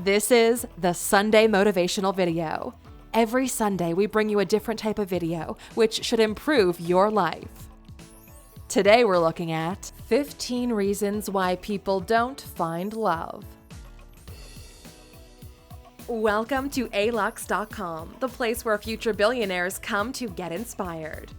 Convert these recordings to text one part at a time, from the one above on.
This is the Sunday Motivational Video. Every Sunday, we bring you a different type of video, which should improve your life. Today, we're looking at 15 reasons why people don't find love. Welcome to Alux.com, the place where future billionaires come to get inspired.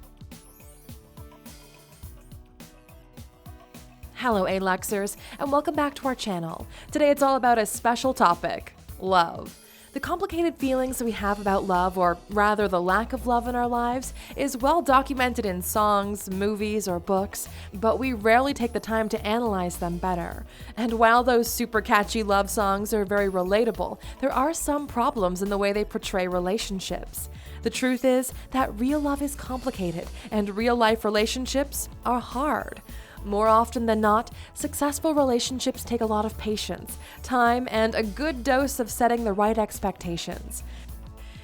Hello, Aluxers, and welcome back to our channel. Today it's all about a special topic, love. The complicated feelings we have about love, or rather the lack of love in our lives, is well documented in songs, movies, or books, but we rarely take the time to analyze them better. And while those super catchy love songs are very relatable, there are some problems in the way they portray relationships. The truth is that real love is complicated, and real-life relationships are hard. More often than not, successful relationships take a lot of patience, time, and a good dose of setting the right expectations.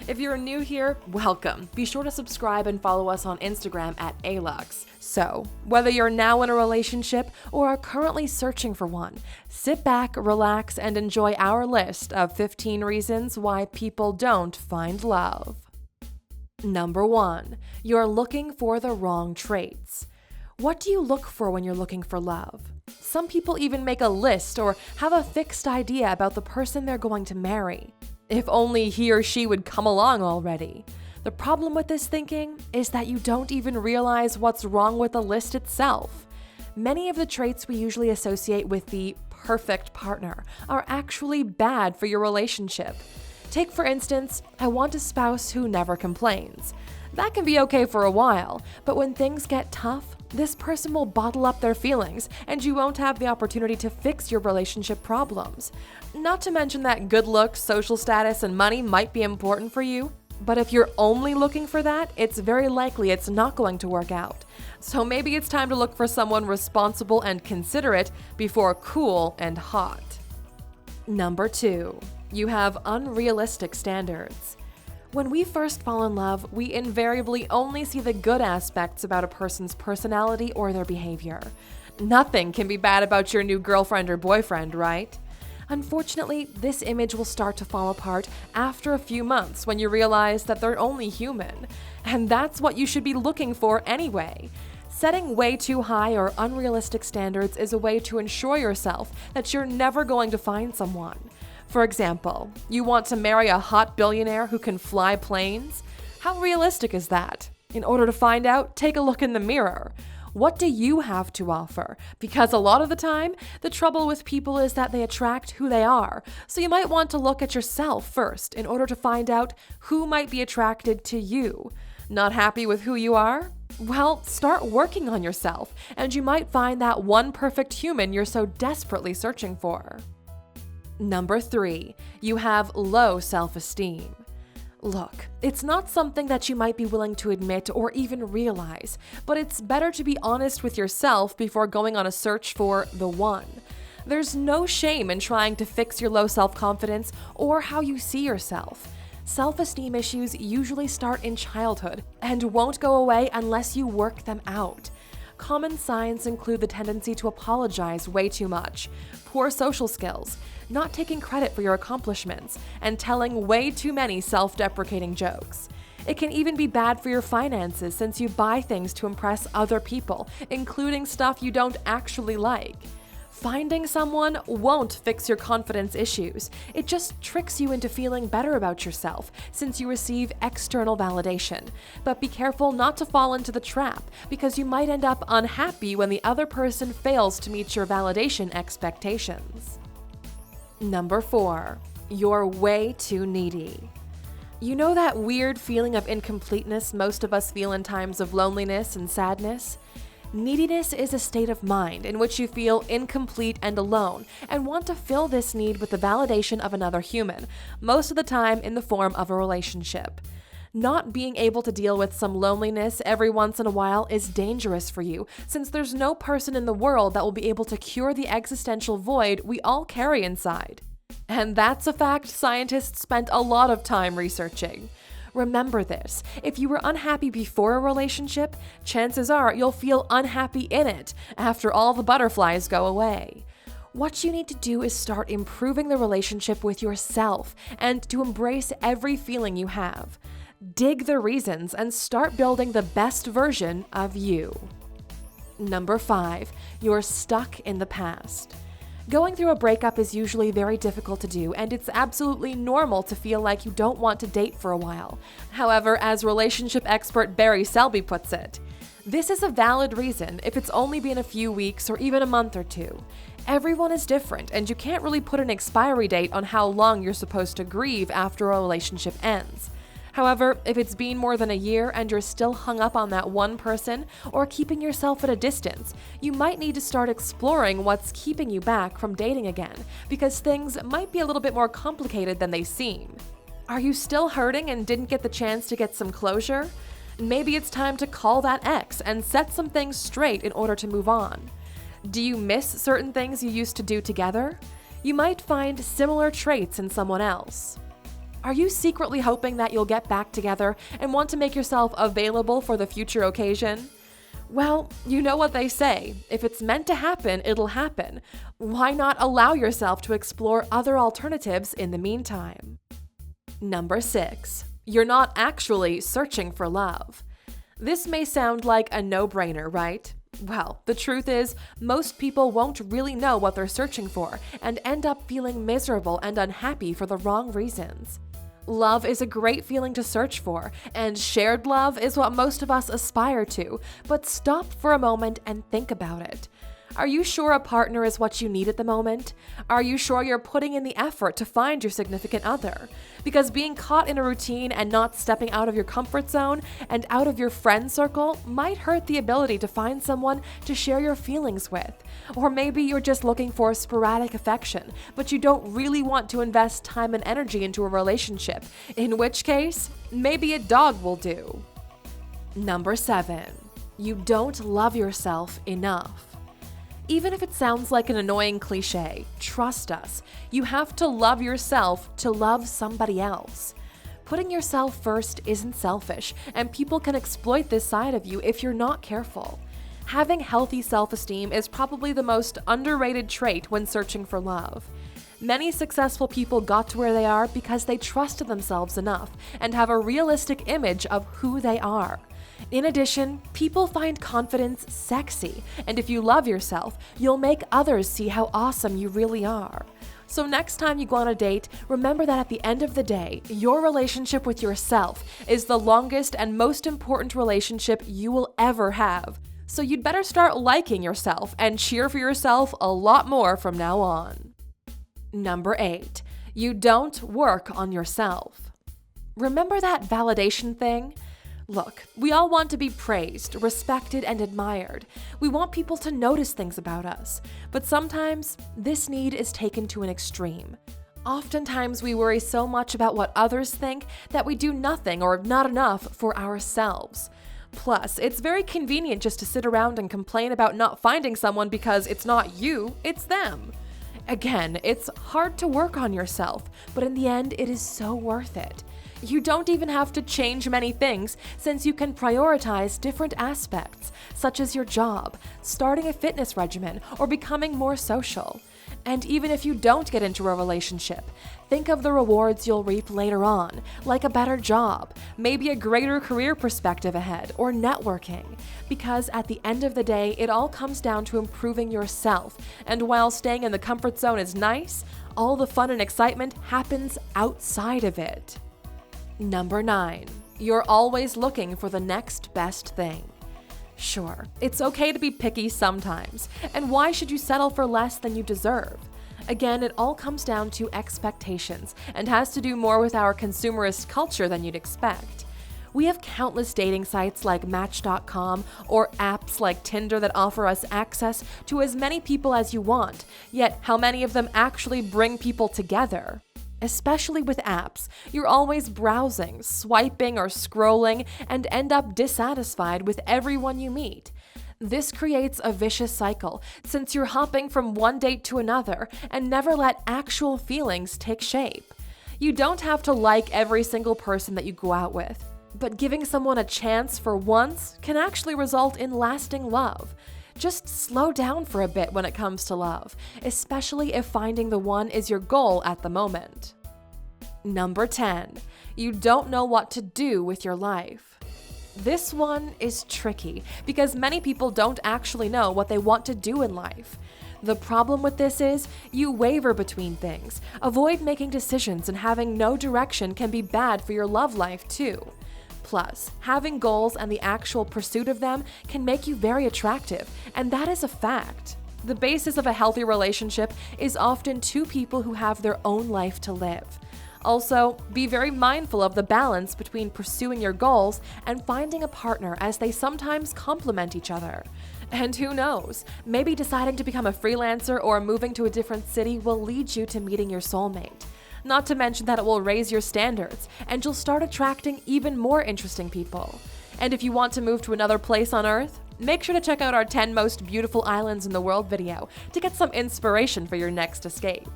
If you're new here, welcome. Be sure to subscribe and follow us on Instagram at Alux. So, whether you're now in a relationship or are currently searching for one, sit back, relax, and enjoy our list of 15 reasons why people don't find love. Number 1. You're looking for the wrong traits. What do you look for when you're looking for love? Some people even make a list or have a fixed idea about the person they're going to marry. If only he or she would come along already. The problem with this thinking is that you don't even realize what's wrong with the list itself. Many of the traits we usually associate with the perfect partner are actually bad for your relationship. Take, for instance, I want a spouse who never complains. That can be okay for a while, but when things get tough, this person will bottle up their feelings, and you won't have the opportunity to fix your relationship problems. Not to mention that good looks, social status, and money might be important for you, but if you're only looking for that, it's very likely it's not going to work out. So maybe it's time to look for someone responsible and considerate before cool and hot. Number 2. You have unrealistic standards. When we first fall in love, we invariably only see the good aspects about a person's personality or their behavior. Nothing can be bad about your new girlfriend or boyfriend, right? Unfortunately, this image will start to fall apart after a few months when you realize that they're only human. And that's what you should be looking for anyway. Setting way too high or unrealistic standards is a way to ensure yourself that you're never going to find someone. For example, you want to marry a hot billionaire who can fly planes? How realistic is that? In order to find out, take a look in the mirror. What do you have to offer? Because a lot of the time, the trouble with people is that they attract who they are. So you might want to look at yourself first in order to find out who might be attracted to you. Not happy with who you are? Well, start working on yourself, and you might find that one perfect human you're so desperately searching for. Number 3. You have low self-esteem. Look, it's not something that you might be willing to admit or even realize, but it's better to be honest with yourself before going on a search for the one. There's no shame in trying to fix your low self-confidence or how you see yourself. Self-esteem issues usually start in childhood and won't go away unless you work them out. Common signs include the tendency to apologize way too much, poor social skills, not taking credit for your accomplishments, and telling way too many self-deprecating jokes. It can even be bad for your finances since you buy things to impress other people, including stuff you don't actually like. Finding someone won't fix your confidence issues. It just tricks you into feeling better about yourself since you receive external validation. But be careful not to fall into the trap because you might end up unhappy when the other person fails to meet your validation expectations. Number 4. You're way too needy. You know that weird feeling of incompleteness most of us feel in times of loneliness and sadness? Neediness is a state of mind in which you feel incomplete and alone and want to fill this need with the validation of another human, most of the time in the form of a relationship. Not being able to deal with some loneliness every once in a while is dangerous for you, since there's no person in the world that will be able to cure the existential void we all carry inside. And that's a fact scientists spent a lot of time researching. Remember this, if you were unhappy before a relationship, chances are you'll feel unhappy in it after all the butterflies go away. What you need to do is start improving the relationship with yourself and to embrace every feeling you have. Dig the reasons and start building the best version of you. Number 5, you're stuck in the past. Going through a breakup is usually very difficult to do, and it's absolutely normal to feel like you don't want to date for a while. However, as relationship expert Barry Selby puts it, this is a valid reason if it's only been a few weeks or even a month or two. Everyone is different, and you can't really put an expiry date on how long you're supposed to grieve after a relationship ends. However, if it's been more than a year and you're still hung up on that one person or keeping yourself at a distance, you might need to start exploring what's keeping you back from dating again, because things might be a little bit more complicated than they seem. Are you still hurting and didn't get the chance to get some closure? Maybe it's time to call that ex and set some things straight in order to move on. Do you miss certain things you used to do together? You might find similar traits in someone else. Are you secretly hoping that you'll get back together and want to make yourself available for the future occasion? Well, you know what they say, if it's meant to happen, it'll happen. Why not allow yourself to explore other alternatives in the meantime? Number 6, you're not actually searching for love. This may sound like a no-brainer, right? Well, the truth is, most people won't really know what they're searching for and end up feeling miserable and unhappy for the wrong reasons. Love is a great feeling to search for, and shared love is what most of us aspire to, but stop for a moment and think about it. Are you sure a partner is what you need at the moment? Are you sure you're putting in the effort to find your significant other? Because being caught in a routine and not stepping out of your comfort zone and out of your friend circle might hurt the ability to find someone to share your feelings with. Or maybe you're just looking for sporadic affection, but you don't really want to invest time and energy into a relationship, in which case, maybe a dog will do. Number 7, you don't love yourself enough. Even if it sounds like an annoying cliche, trust us, you have to love yourself to love somebody else. Putting yourself first isn't selfish, and people can exploit this side of you if you're not careful. Having healthy self-esteem is probably the most underrated trait when searching for love. Many successful people got to where they are because they trusted themselves enough and have a realistic image of who they are. In addition, people find confidence sexy, and if you love yourself, you'll make others see how awesome you really are. So next time you go on a date, remember that at the end of the day, your relationship with yourself is the longest and most important relationship you will ever have. So you'd better start liking yourself and cheer for yourself a lot more from now on. Number 8, you don't work on yourself. Remember that validation thing? Look, we all want to be praised, respected, and admired. We want people to notice things about us. But sometimes, this need is taken to an extreme. Oftentimes, we worry so much about what others think that we do nothing or not enough for ourselves. Plus, it's very convenient just to sit around and complain about not finding someone because it's not you, it's them. Again, it's hard to work on yourself, but in the end, it is so worth it. You don't even have to change many things since you can prioritize different aspects, such as your job, starting a fitness regimen, or becoming more social. And even if you don't get into a relationship, think of the rewards you'll reap later on, like a better job, maybe a greater career perspective ahead, or networking. Because at the end of the day, it all comes down to improving yourself, and while staying in the comfort zone is nice, all the fun and excitement happens outside of it. Number 9, you're always looking for the next best thing. Sure, it's okay to be picky sometimes, and why should you settle for less than you deserve? Again, it all comes down to expectations and has to do more with our consumerist culture than you'd expect. We have countless dating sites like Match.com or apps like Tinder that offer us access to as many people as you want, yet how many of them actually bring people together? Especially with apps, you're always browsing, swiping, or scrolling and end up dissatisfied with everyone you meet. This creates a vicious cycle since you're hopping from one date to another and never let actual feelings take shape. You don't have to like every single person that you go out with, but giving someone a chance for once can actually result in lasting love. Just slow down for a bit when it comes to love, especially if finding the one is your goal at the moment. Number 10. You don't know what to do with your life. This one is tricky because many people don't actually know what they want to do in life. The problem with this is you waver between things. Avoid making decisions, and having no direction can be bad for your love life too. Plus, having goals and the actual pursuit of them can make you very attractive, and that is a fact. The basis of a healthy relationship is often two people who have their own life to live. Also, be very mindful of the balance between pursuing your goals and finding a partner, as they sometimes complement each other. And who knows, maybe deciding to become a freelancer or moving to a different city will lead you to meeting your soulmate. Not to mention that it will raise your standards, and you'll start attracting even more interesting people. And if you want to move to another place on Earth, make sure to check out our 10 most beautiful islands in the world video to get some inspiration for your next escape.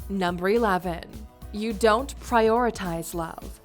Number 11. You don't prioritize love.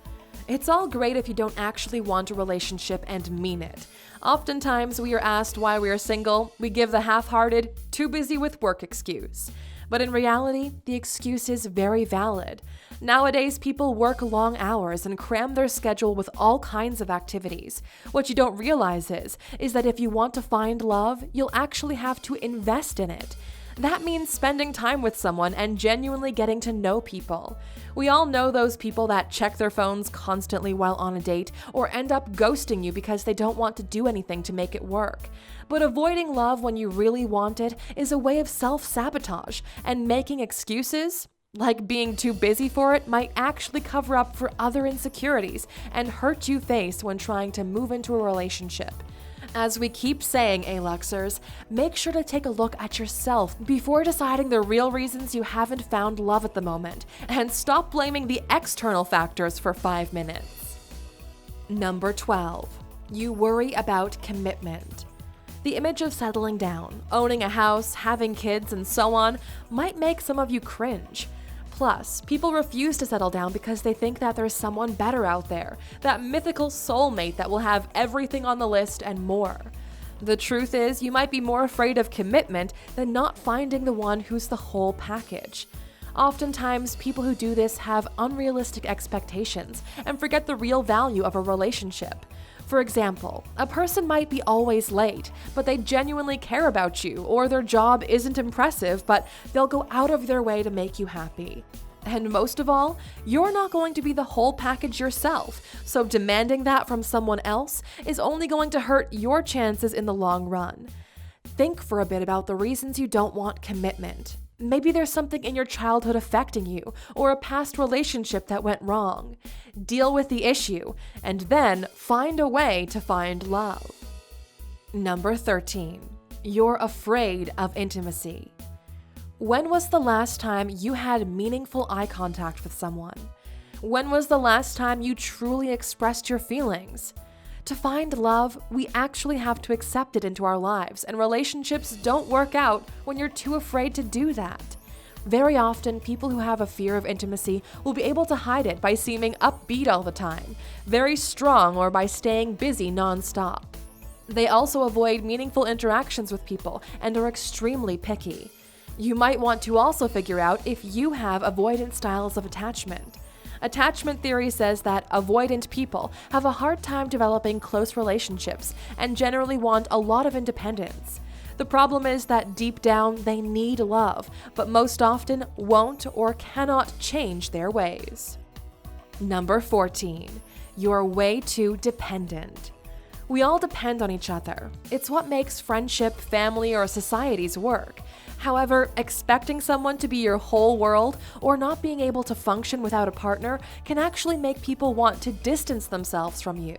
It's all great if you don't actually want a relationship and mean it. Oftentimes, we are asked why we are single. We give the half-hearted, too busy with work excuse. But in reality, the excuse is very valid. Nowadays, people work long hours and cram their schedule with all kinds of activities. What you don't realize is that if you want to find love, you'll actually have to invest in it. That means spending time with someone and genuinely getting to know people. We all know those people that check their phones constantly while on a date, or end up ghosting you because they don't want to do anything to make it work. But avoiding love when you really want it is a way of self-sabotage, and making excuses, like being too busy for it, might actually cover up for other insecurities and hurt you face when trying to move into a relationship. As we keep saying, Aluxers, make sure to take a look at yourself before deciding the real reasons you haven't found love at the moment, and stop blaming the external factors for 5 minutes. Number 12. You worry about commitment. The image of settling down, owning a house, having kids, and so on might make some of you cringe. Plus, people refuse to settle down because they think that there's someone better out there, that mythical soulmate that will have everything on the list and more. The truth is, you might be more afraid of commitment than not finding the one who's the whole package. Oftentimes, people who do this have unrealistic expectations and forget the real value of a relationship. For example, a person might be always late, but they genuinely care about you, or their job isn't impressive, but they'll go out of their way to make you happy. And most of all, you're not going to be the whole package yourself, so demanding that from someone else is only going to hurt your chances in the long run. Think for a bit about the reasons you don't want commitment. Maybe there's something in your childhood affecting you, or a past relationship that went wrong. Deal with the issue, and then find a way to find love. Number 13. You're afraid of intimacy. When was the last time you had meaningful eye contact with someone? When was the last time you truly expressed your feelings? To find love, we actually have to accept it into our lives, and relationships don't work out when you're too afraid to do that. Very often, people who have a fear of intimacy will be able to hide it by seeming upbeat all the time, very strong, or by staying busy nonstop. They also avoid meaningful interactions with people and are extremely picky. You might want to also figure out if you have avoidant styles of attachment. Attachment theory says that avoidant people have a hard time developing close relationships and generally want a lot of independence. The problem is that deep down they need love, but most often won't or cannot change their ways. Number 14. You're way too dependent. We all depend on each other. It's what makes friendship, family, or societies work. However, expecting someone to be your whole world or not being able to function without a partner can actually make people want to distance themselves from you.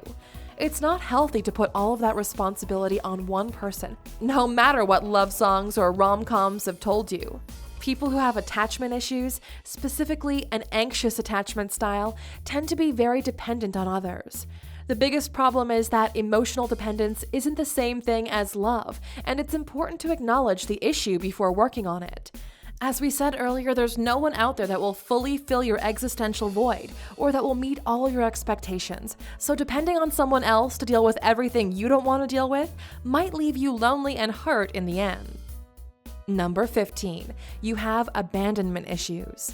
It's not healthy to put all of that responsibility on one person, no matter what love songs or rom-coms have told you. People who have attachment issues, specifically an anxious attachment style, tend to be very dependent on others. The biggest problem is that emotional dependence isn't the same thing as love, and it's important to acknowledge the issue before working on it. As we said earlier, there's no one out there that will fully fill your existential void or that will meet all your expectations. So depending on someone else to deal with everything you don't want to deal with might leave you lonely and hurt in the end. Number 15, you have abandonment issues.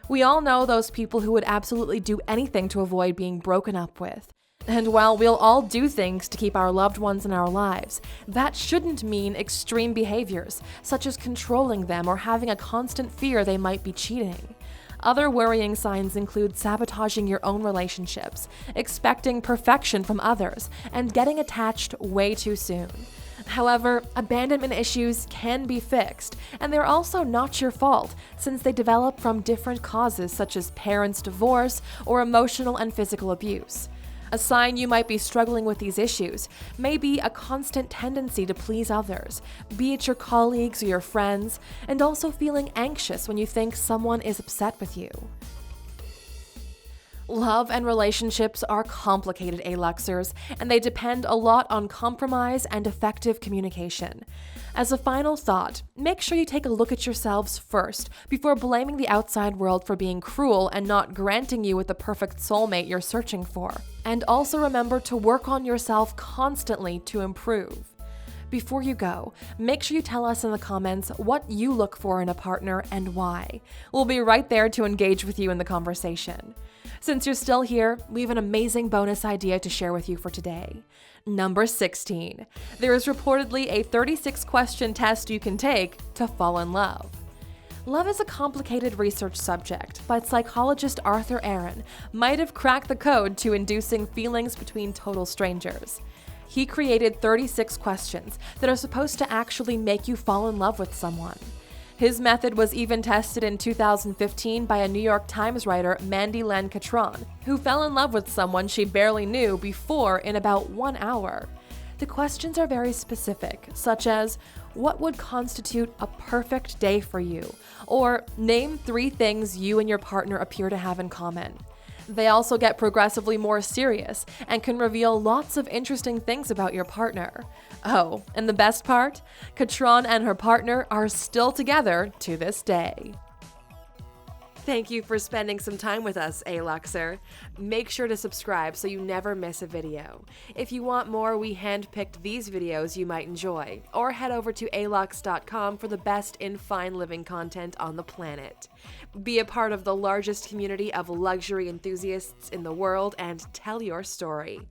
We all know those people who would absolutely do anything to avoid being broken up with. And while we'll all do things to keep our loved ones in our lives, that shouldn't mean extreme behaviors, such as controlling them or having a constant fear they might be cheating. Other worrying signs include sabotaging your own relationships, expecting perfection from others, and getting attached way too soon. However, abandonment issues can be fixed, and they're also not your fault since they develop from different causes such as parents' divorce or emotional and physical abuse. A sign you might be struggling with these issues may be a constant tendency to please others, be it your colleagues or your friends, and also feeling anxious when you think someone is upset with you. Love and relationships are complicated, Aluxers, and they depend a lot on compromise and effective communication. As a final thought, make sure you take a look at yourselves first before blaming the outside world for being cruel and not granting you with the perfect soulmate you're searching for. And also remember to work on yourself constantly to improve. Before you go, make sure you tell us in the comments what you look for in a partner and why. We'll be right there to engage with you in the conversation. Since you're still here, we have an amazing bonus idea to share with you for today. Number 16. There is reportedly a 36-question test you can take to fall in love. Love is a complicated research subject, but psychologist Arthur Aaron might have cracked the code to inducing feelings between total strangers. He created 36 questions that are supposed to actually make you fall in love with someone. His method was even tested in 2015 by a New York Times writer, Mandy Len Catron, who fell in love with someone she barely knew before in about 1 hour. The questions are very specific, such as, what would constitute a perfect day for you? Or name 3 things you and your partner appear to have in common. They also get progressively more serious and can reveal lots of interesting things about your partner. Oh, and the best part? Catron and her partner are still together to this day. Thank you for spending some time with us, Aluxer. Make sure to subscribe so you never miss a video. If you want more, we handpicked these videos you might enjoy, or head over to Alux.com for the best in fine living content on the planet. Be a part of the largest community of luxury enthusiasts in the world and tell your story.